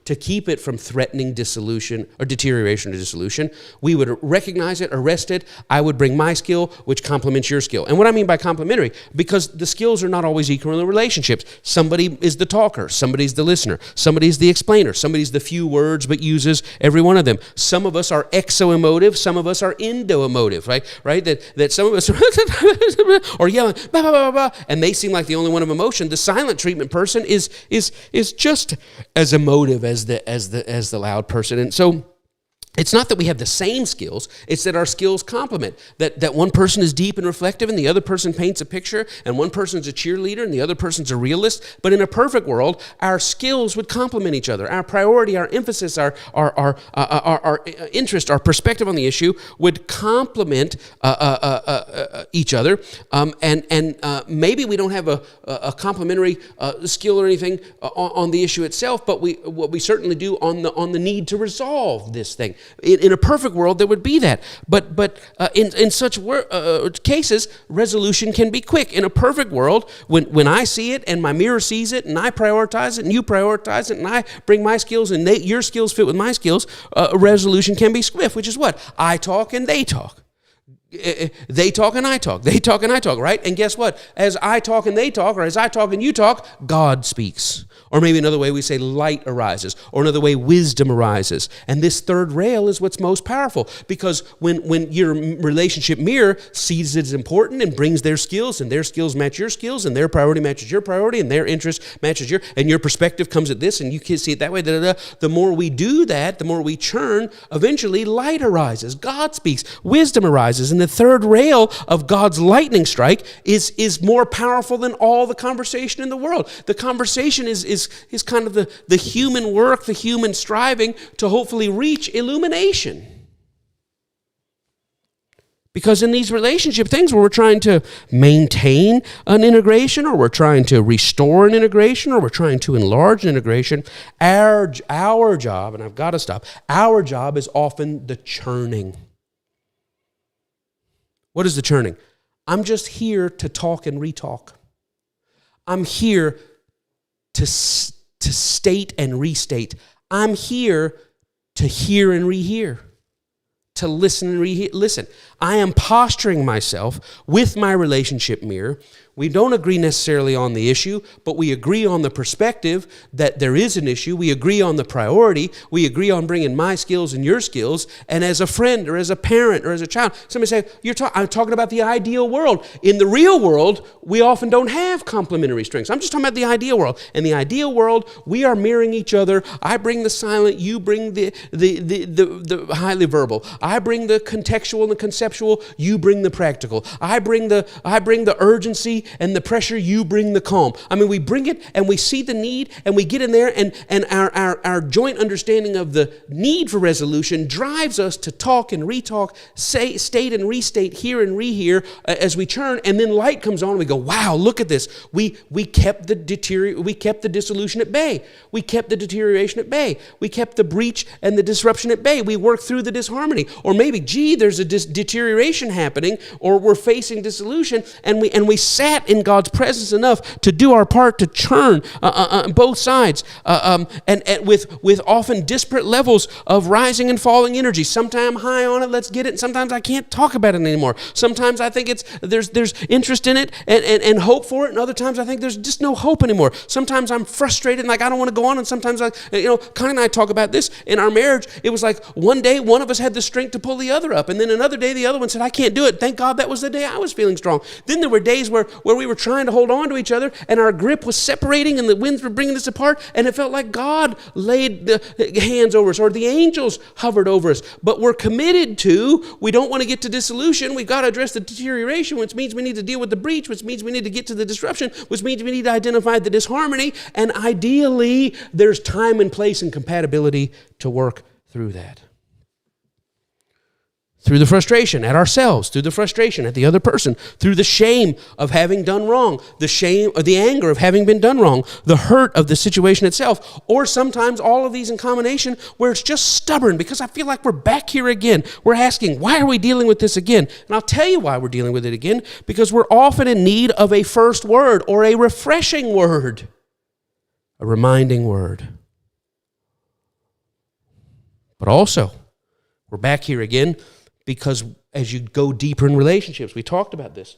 to keep it from threatening dissolution or deterioration or dissolution. We would recognize it, arrest it. I would bring my skill, which complements your skill. And what I mean by complementary, because the skills are not always equal in the relationships. Somebody is the talker, somebody's the listener, somebody's the explainer, somebody's the few words but uses every one of them. Some of us are exo-emotive, some of us are endo-emotive, right? That some of us are yelling, blah, blah, blah, blah, and they seem like the only one of emotion. The silent treatment person is just as emotive as the loud person. And so it's not that we have the same skills, it's that our skills complement. That one person is deep and reflective and the other person paints a picture, and one person's a cheerleader and the other person's a realist. But in a perfect world, our skills would complement each other. Our priority, our emphasis, our interest, our perspective on the issue would complement each other. And maybe we don't have a complementary skill or anything on the issue itself, but what we certainly do on the need to resolve this thing. In a perfect world, there would be that. But in such cases, resolution can be quick. In a perfect world, when I see it and my mirror sees it and I prioritize it and you prioritize it and I bring my skills and your skills fit with my skills, resolution can be swift, which is what? I talk and they talk. They talk and I talk. They talk and I talk, right? And guess what? As I talk and they talk, or as I talk and you talk, God speaks. Or maybe another way we say light arises, or another way wisdom arises. And this third rail is what's most powerful, because when your relationship mirror sees it's important and brings their skills, and their skills match your skills, and their priority matches your priority, and their interest matches and your perspective comes at this, and you can see it that way, the more we do that, the more we churn, eventually light arises, God speaks, wisdom arises, and the third rail of God's lightning strike is more powerful than all the conversation in the world. The conversation is kind of the human work, the human striving to hopefully reach illumination. Because in these relationship things where we're trying to maintain an integration, or we're trying to restore an integration, or we're trying to enlarge an integration, our job, and I've got to stop, our job is often the churning. What is the churning? I'm just here to talk and retalk. I'm here to state and restate. I'm here to hear and rehear. To listen and listen. I am posturing myself with my relationship mirror. We don't agree necessarily on the issue, but we agree on the perspective that there is an issue. We agree on the priority. We agree on bringing my skills and your skills. And as a friend or as a parent or as a child, somebody say, I'm talking about the ideal world. In the real world, we often don't have complementary strengths. I'm just talking about the ideal world. In the ideal world, we are mirroring each other. I bring the silent, you bring the highly verbal. I bring the contextual and the conceptual, you bring the practical. I bring the urgency and the pressure, you bring the calm. I mean, we bring it and we see the need and we get in there, and our joint understanding of the need for resolution drives us to talk and retalk, state and restate, hear and rehear as we churn, and then light comes on and we go, wow, look at this. We kept the dissolution at bay. We kept the deterioration at bay. We kept the breach and the disruption at bay. We worked through the disharmony. Or maybe, there's a deterioration happening, or we're facing dissolution, and we sat in God's presence enough to do our part to churn both sides, and with often disparate levels of rising and falling energy. Sometimes I'm high on it, let's get it, and sometimes I can't talk about it anymore. Sometimes I think there's interest in it and hope for it, and other times I think there's just no hope anymore. Sometimes I'm frustrated and like I don't want to go on, and sometimes Connie and I talk about this in our marriage. It was like one day one of us had the strength to pull the other up, and then another day the other one said, I can't do it. Thank God that was the day I was feeling strong. Then there were days where we were trying to hold on to each other, and our grip was separating, and the winds were bringing us apart, and it felt like God laid the hands over us, or the angels hovered over us. But we're committed to, we don't want to get to dissolution. We've got to address the deterioration, which means we need to deal with the breach, which means we need to get to the disruption, which means we need to identify the disharmony, and ideally, there's time and place and compatibility to work through that. Through the frustration at ourselves, through the frustration at the other person, through the shame of having done wrong, the shame or the anger of having been done wrong, the hurt of the situation itself, or sometimes all of these in combination where it's just stubborn because I feel like we're back here again. We're asking, why are we dealing with this again? And I'll tell you why we're dealing with it again, because we're often in need of a first word or a refreshing word, a reminding word. But also, we're back here again because as you go deeper in relationships, we talked about this.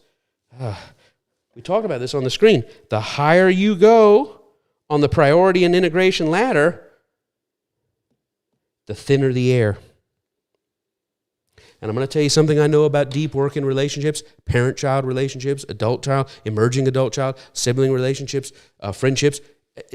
We talked about this on the screen. The higher you go on the priority and integration ladder, the thinner the air. And I'm going to tell you something I know about deep work in relationships, parent-child relationships, adult-child, emerging adult-child, sibling relationships, friendships.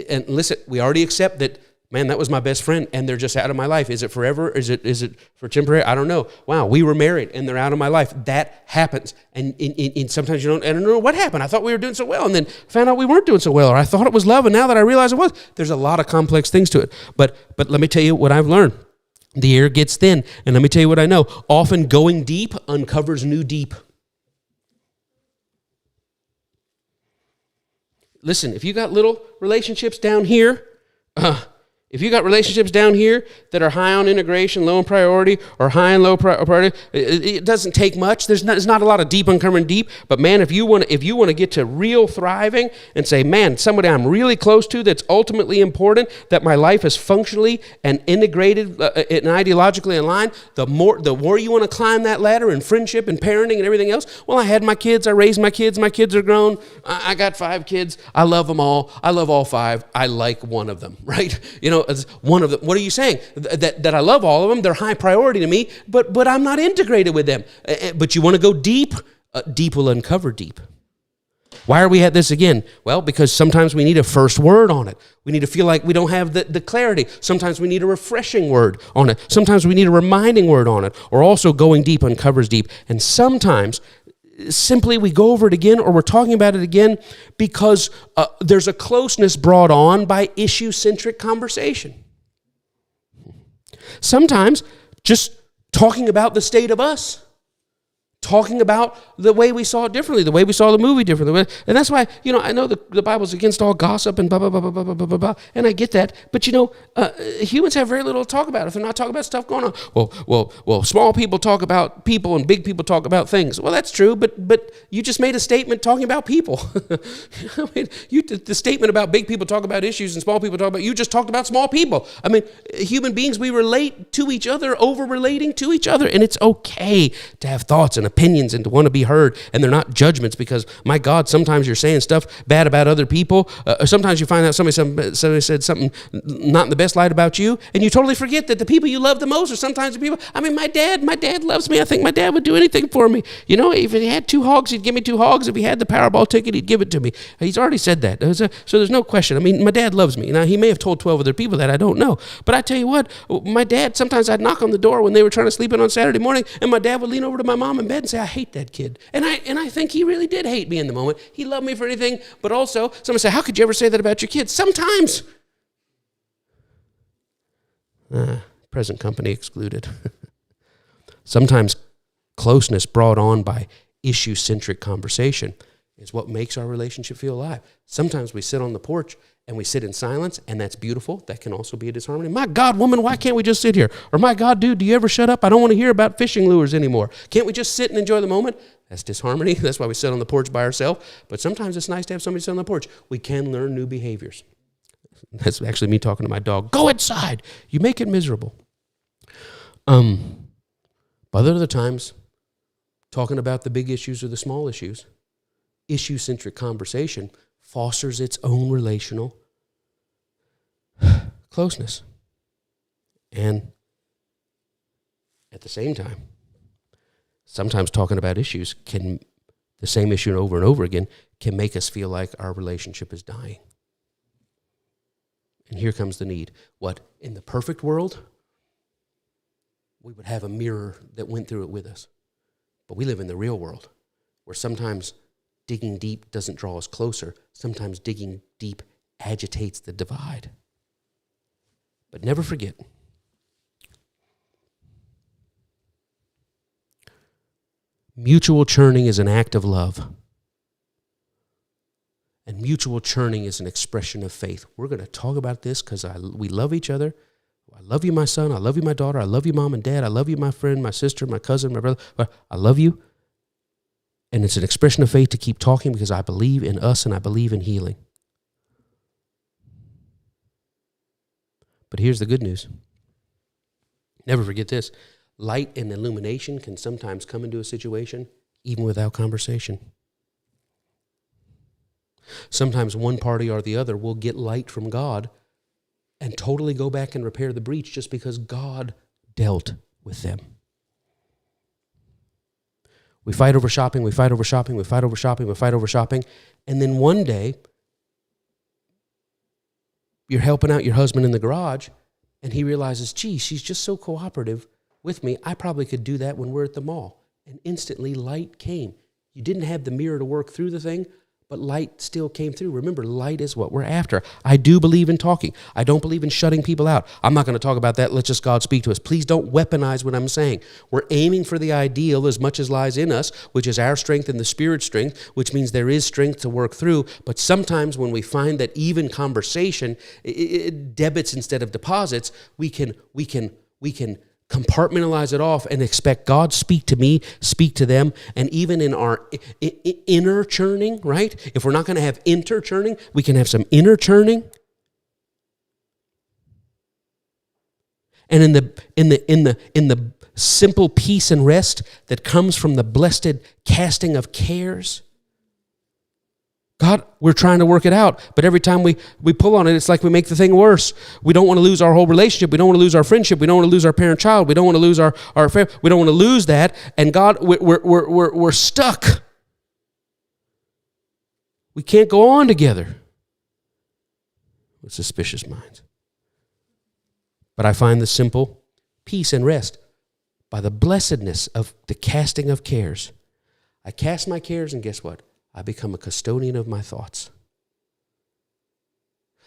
And listen, we already accept that, man, that was my best friend, and they're just out of my life. Is it forever? Is it for temporary? I don't know. Wow, we were married, and they're out of my life. That happens. And sometimes you don't, I don't know what happened. I thought we were doing so well, and then found out we weren't doing so well, or I thought it was love, and now that I realize it was. There's a lot of complex things to it. But let me tell you what I've learned. The air gets thin, and let me tell you what I know. Often going deep uncovers new deep. Listen, if you got little relationships down here, if you got relationships down here that are high on integration, low on priority, or high and low priority, it doesn't take much. There's not a lot of deep uncovering deep. But man, if you want to get to real thriving and say, man, somebody I'm really close to that's ultimately important, that my life is functionally and integrated and ideologically aligned, the more you want to climb that ladder in friendship and parenting and everything else. Well, I had my kids. I raised my kids. My kids are grown. I got 5 kids. I love them all. I love all 5. I like one of them, right? As one of them. What are you saying? That I love all of them. They're high priority to me, but I'm not integrated with them. But you want to go deep? Deep will uncover deep. Why are we at this again? Well, because sometimes we need a first word on it. We need to feel like we don't have the clarity. Sometimes we need a refreshing word on it. Sometimes we need a reminding word on it. Or also going deep uncovers deep. And sometimes simply we go over it again, or we're talking about it again because there's a closeness brought on by issue-centric conversation. Sometimes just talking about the state of us, talking about the way we saw it differently, the way we saw the movie differently. And that's why, I know the Bible's against all gossip and blah, blah, blah, blah, blah, blah, blah, blah, and I get that. But, humans have very little to talk about if they're not talking about stuff going on. Well, small people talk about people and big people talk about things. Well, that's true, but you just made a statement talking about people. The statement about big people talk about issues and small people talk about, you just talked about small people. Human beings, we relate to each other over relating to each other, and it's okay to have thoughts and opinions and to want to be heard, and they're not judgments because, my God, sometimes you're saying stuff bad about other people. Sometimes you find out somebody said something not in the best light about you, and you totally forget that the people you love the most are sometimes the people. My dad loves me. I think my dad would do anything for me. If he had 2 hogs, he'd give me 2 hogs. If he had the Powerball ticket, he'd give it to me. He's already said that. So there's no question. My dad loves me. Now, he may have told 12 other people that. I don't know. But I tell you what, my dad, sometimes I'd knock on the door when they were trying to sleep in on Saturday morning, and my dad would lean over to my mom in bed and say, I hate that kid. And I think he really did hate me in the moment. He loved me for anything, but also somebody say, how could you ever say that about your kids? Sometimes. Present company excluded. Sometimes closeness brought on by issue-centric conversation is what makes our relationship feel alive. Sometimes we sit on the porch and we sit in silence, and that's beautiful. That can also be a disharmony. My God, woman, why can't we just sit here? Or my God, dude, do you ever shut up? I don't want to hear about fishing lures anymore. Can't we just sit and enjoy the moment? That's disharmony. That's why we sit on the porch by ourselves. But sometimes it's nice to have somebody sit on the porch. We can learn new behaviors. That's actually me talking to my dog. Go inside. You make it miserable. But other times, talking about the big issues or the small issues, issue-centric conversation fosters its own relational closeness. And at the same time, sometimes talking about issues the same issue over and over again, can make us feel like our relationship is dying. And here comes the need. What? In the perfect world, we would have a mirror that went through it with us. But we live in the real world, where sometimes digging deep doesn't draw us closer. Sometimes digging deep agitates the divide. But never forget, mutual churning is an act of love. And mutual churning is an expression of faith. We're going to talk about this because we love each other. I love you, my son. I love you, my daughter. I love you, mom and dad. I love you, my friend, my sister, my cousin, my brother. I love you. And it's an expression of faith to keep talking because I believe in us and I believe in healing. But here's the good news. Never forget this. Light and illumination can sometimes come into a situation even without conversation. Sometimes one party or the other will get light from God and totally go back and repair the breach just because God dealt with them. We fight over shopping, we fight over shopping, we fight over shopping, we fight over shopping, and then one day, you're helping out your husband in the garage, and he realizes, gee, she's just so cooperative with me, I probably could do that when we're at the mall. And instantly, light came. You didn't have the mirror to work through the thing, but light still came through. Remember, light is what we're after. I do believe in talking. I don't believe in shutting people out. I'm not going to talk about that. Let just God speak to us. Please don't weaponize what I'm saying. We're aiming for the ideal as much as lies in us, which is our strength and the Spirit's strength, which means there is strength to work through. But sometimes when we find that even conversation, it debits instead of deposits, we can compartmentalize it off and expect God speak to me, speak to them. And even in our inner churning, right? If we're not going to have inter churning, we can have some inner churning. And in the simple peace and rest that comes from the blessed casting of cares, God, we're trying to work it out, but every time we pull on it, it's like we make the thing worse. We don't want to lose our whole relationship. We don't want to lose our friendship. We don't want to lose our parent-child. We don't want to lose our family. We don't want to lose that. And God, we're stuck. We can't go on together with suspicious minds. But I find the simple peace and rest by the blessedness of the casting of cares. I cast my cares, and guess what? I become a custodian of my thoughts.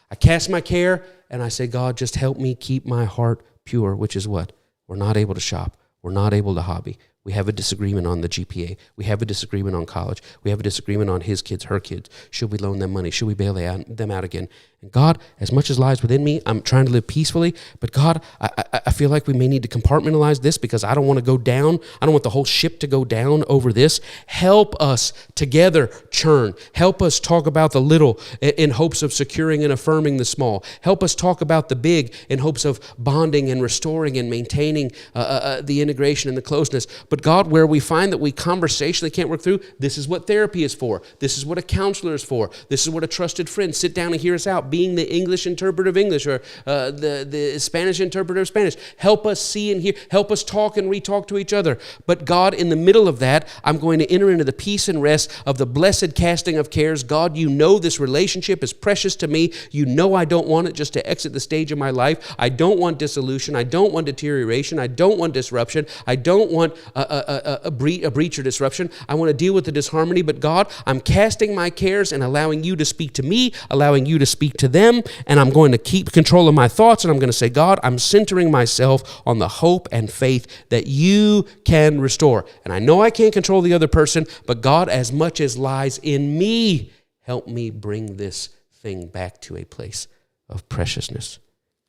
I cast my care, and I say, God, just help me keep my heart pure, which is what? We're not able to shop. We're not able to hobby. We have a disagreement on the GPA. We have a disagreement on college. We have a disagreement on his kids, her kids. Should we loan them money? Should we bail them out again? And God, as much as lies within me, I'm trying to live peacefully. But God, I feel like we may need to compartmentalize this because I don't want to go down. I don't want the whole ship to go down over this. Help us together churn. Help us talk about the little in hopes of securing and affirming the small. Help us talk about the big in hopes of bonding and restoring and maintaining the integration and the closeness. But God, where we find that we conversationally can't work through, this is what therapy is for. This is what a counselor is for. This is what a trusted friend sit down and hear us out, being the English interpreter of English or the Spanish interpreter of Spanish. Help us see and hear. Help us talk and re-talk to each other. But God, in the middle of that, I'm going to enter into the peace and rest of the blessed casting of cares. God, you know this relationship is precious to me. You know I don't want it just to exit the stage of my life. I don't want dissolution. I don't want deterioration. I don't want disruption. I don't want a breach or disruption. I want to deal with the disharmony. But God, I'm casting my cares and allowing you to speak to me, allowing you to speak to them, and I'm going to keep control of my thoughts, and I'm going to say, God, I'm centering myself on the hope and faith that you can restore. And I know I can't control the other person, but God, as much as lies in me, help me bring this thing back to a place of preciousness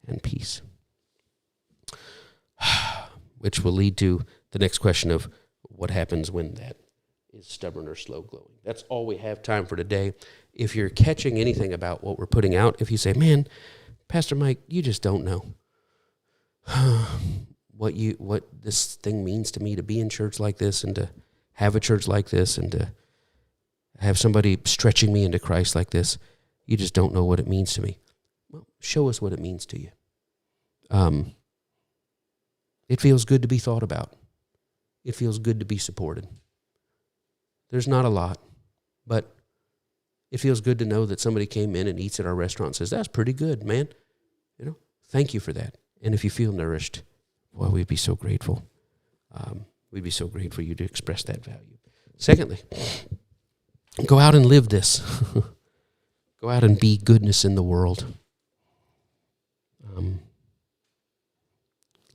and peace. Which will lead to the next question of what happens when that is stubborn or slow-glowing. That's all we have time for today. If you're catching anything about what we're putting out, if you say, man, Pastor Mike, you just don't know what this thing means to me to be in church like this and to have a church like this and to have somebody stretching me into Christ like this, you just don't know what it means to me. Well, show us what it means to you. It feels good to be thought about. It feels good to be supported. There's not a lot, but it feels good to know that somebody came in and eats at our restaurant and says, that's pretty good, man. Thank you for that. And if you feel nourished, well, we'd be so grateful. We'd be so grateful for you to express that value. Secondly, go out and live this. Go out and be goodness in the world.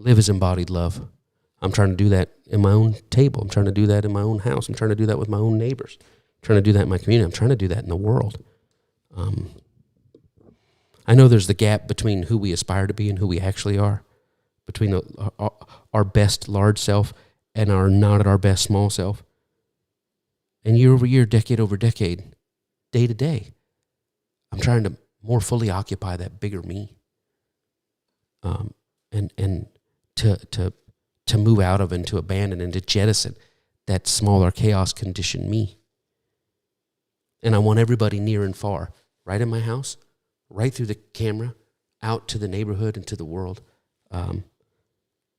Live as embodied love. I'm trying to do that in my own table. I'm trying to do that in my own house. I'm trying to do that with my own neighbors. I'm trying to do that in my community. I'm trying to do that in the world. I know there's the gap between who we aspire to be and who we actually are, between our best large self and our not at our best small self. And year over year, decade over decade, day to day, I'm trying to more fully occupy that bigger me. And to move out of and to abandon and to jettison that smaller chaos conditioned me. And I want everybody near and far, right in my house, right through the camera, out to the neighborhood and to the world. I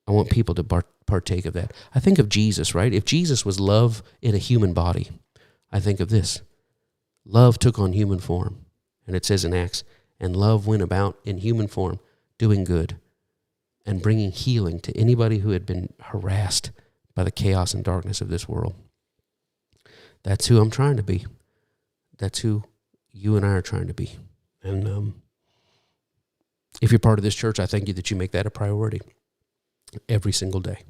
want people to partake of that. I think of Jesus, right? If Jesus was love in a human body, I think of this. Love took on human form. And it says in Acts, and love went about in human form, doing good and bringing healing to anybody who had been harassed by the chaos and darkness of this world. That's who I'm trying to be. That's who you and I are trying to be. And if you're part of this church, I thank you that you make that a priority every single day.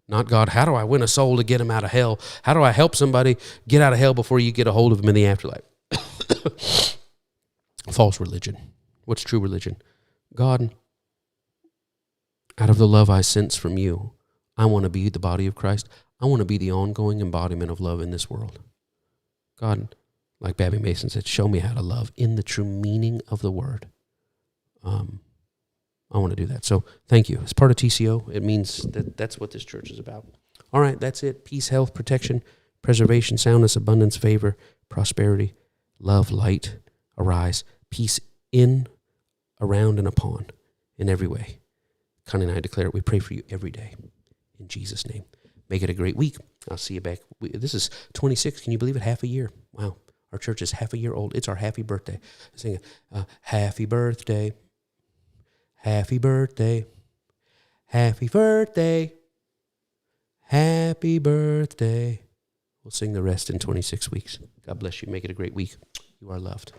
Not, God, how do I win a soul to get him out of hell? How do I help somebody get out of hell before you get a hold of him in the afterlife? False religion. What's true religion? God, out of the love I sense from you, I want to be the body of Christ. I want to be the ongoing embodiment of love in this world. God, like Babby Mason said, show me how to love in the true meaning of the word. I want to do that. So thank you. As part of TCO, it means that's what this church is about. All right, that's it. Peace, health, protection, preservation, soundness, abundance, favor, prosperity, love, light, arise, peace in, around, and upon in every way. Connie and I declare it. We pray for you every day. In Jesus' name. Make it a great week. I'll see you back. This is 26. Can you believe it? Half a year. Wow. Our church is half a year old. It's our happy birthday. Sing happy birthday, happy birthday, happy birthday, happy birthday. We'll sing the rest in 26 weeks. God bless you. Make it a great week. You are loved.